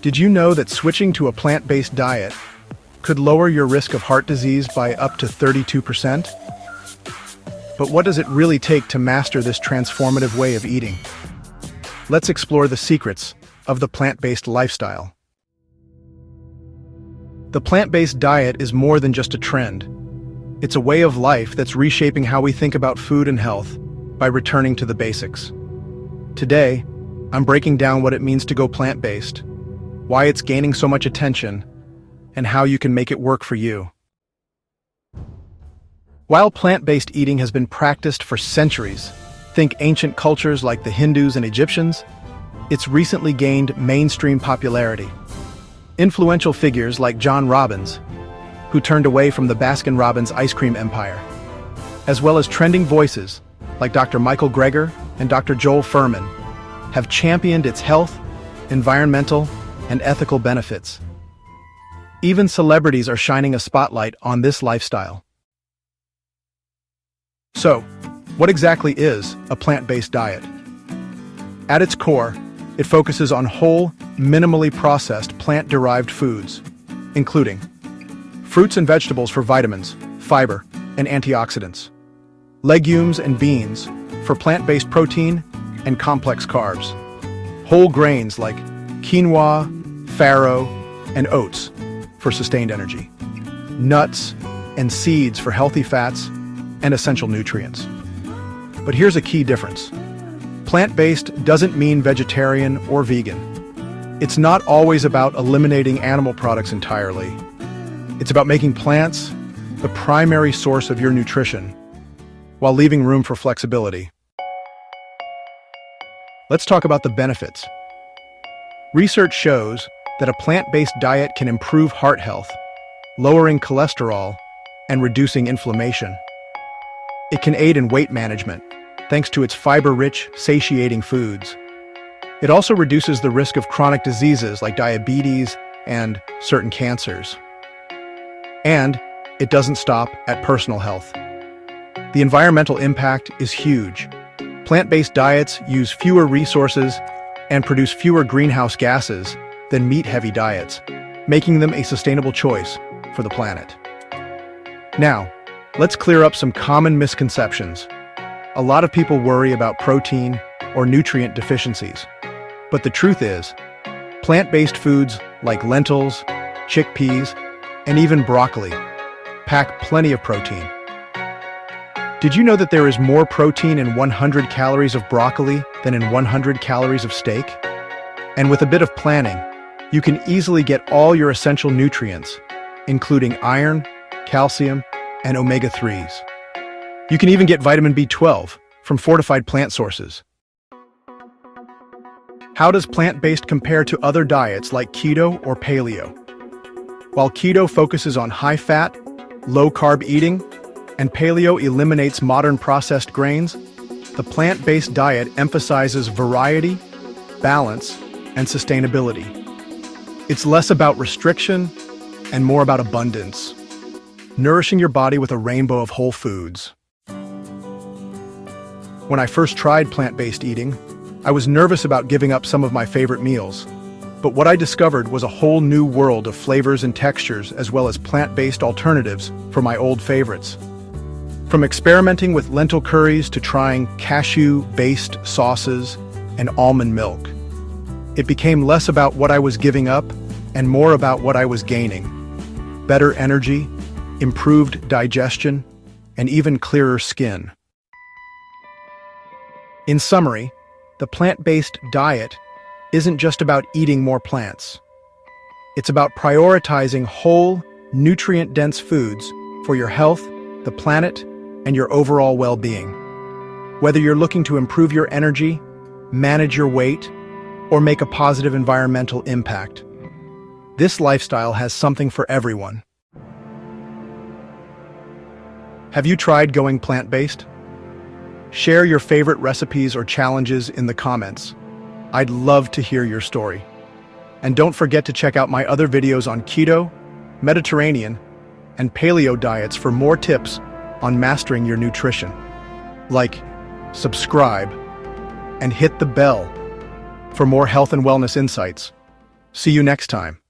Did you know that switching to a plant-based diet could lower your risk of heart disease by up to 32%? But what does it really take to master this transformative way of eating? Let's explore the secrets of the plant-based lifestyle. The plant-based diet is more than just a trend. It's a way of life that's reshaping how we think about food and health by returning to the basics. Today, I'm breaking down what it means to go plant-based, why it's gaining so much attention, and how you can make it work for you. While plant-based eating has been practiced for centuries, think ancient cultures like the Hindus and Egyptians, it's recently gained mainstream popularity. Influential figures like John Robbins, who turned away from the Baskin-Robbins ice cream empire, as well as trending voices like Dr. Michael Greger and Dr. Joel Fuhrman, have championed its health, environmental, and ethical benefits. Even celebrities are shining a spotlight on this lifestyle. So, what exactly is a plant-based diet? At its core, it focuses on whole, minimally processed plant-derived foods, including fruits and vegetables for vitamins, fiber, and antioxidants, legumes and beans for plant-based protein and complex carbs, whole grains like quinoa, farro, and oats for sustained energy, nuts and seeds for healthy fats and essential nutrients. But here's a key difference. Plant-based doesn't mean vegetarian or vegan. It's not always about eliminating animal products entirely. It's about making plants the primary source of your nutrition, while leaving room for flexibility. Let's talk about the benefits. Research shows that a plant-based diet can improve heart health, lowering cholesterol, and reducing inflammation. It can aid in weight management, thanks to its fiber-rich, satiating foods. It also reduces the risk of chronic diseases like diabetes and certain cancers. And it doesn't stop at personal health. The environmental impact is huge. Plant-based diets use fewer resources and produce fewer greenhouse gases than meat-heavy diets, making them a sustainable choice for the planet. Now, let's clear up some common misconceptions. A lot of people worry about protein or nutrient deficiencies. But the truth is, plant-based foods like lentils, chickpeas, and even broccoli pack plenty of protein. Did you know that there is more protein in 100 calories of broccoli than in 100 calories of steak? And with a bit of planning, you can easily get all your essential nutrients, including iron, calcium, and omega-3s. You can even get vitamin B12 from fortified plant sources. How does plant-based compare to other diets like keto or paleo? While keto focuses on high-fat, low-carb eating, and paleo eliminates modern processed grains, the plant-based diet emphasizes variety, balance, and sustainability. It's less about restriction and more about abundance, nourishing your body with a rainbow of whole foods. When I first tried plant-based eating, I was nervous about giving up some of my favorite meals. But what I discovered was a whole new world of flavors and textures, as well as plant-based alternatives for my old favorites. From experimenting with lentil curries to trying cashew-based sauces and almond milk, it became less about what I was giving up and more about what I was gaining. Better energy, improved digestion, and even clearer skin. In summary, the plant-based diet isn't just about eating more plants. It's about prioritizing whole, nutrient-dense foods for your health, the planet, and your overall well-being. Whether you're looking to improve your energy, manage your weight, or make a positive environmental impact, this lifestyle has something for everyone. Have you tried going plant-based? Share your favorite recipes or challenges in the comments. I'd love to hear your story. And don't forget to check out my other videos on keto, Mediterranean, and paleo diets for more tips on mastering your nutrition. Like, subscribe, and hit the bell for more health and wellness insights. See you next time.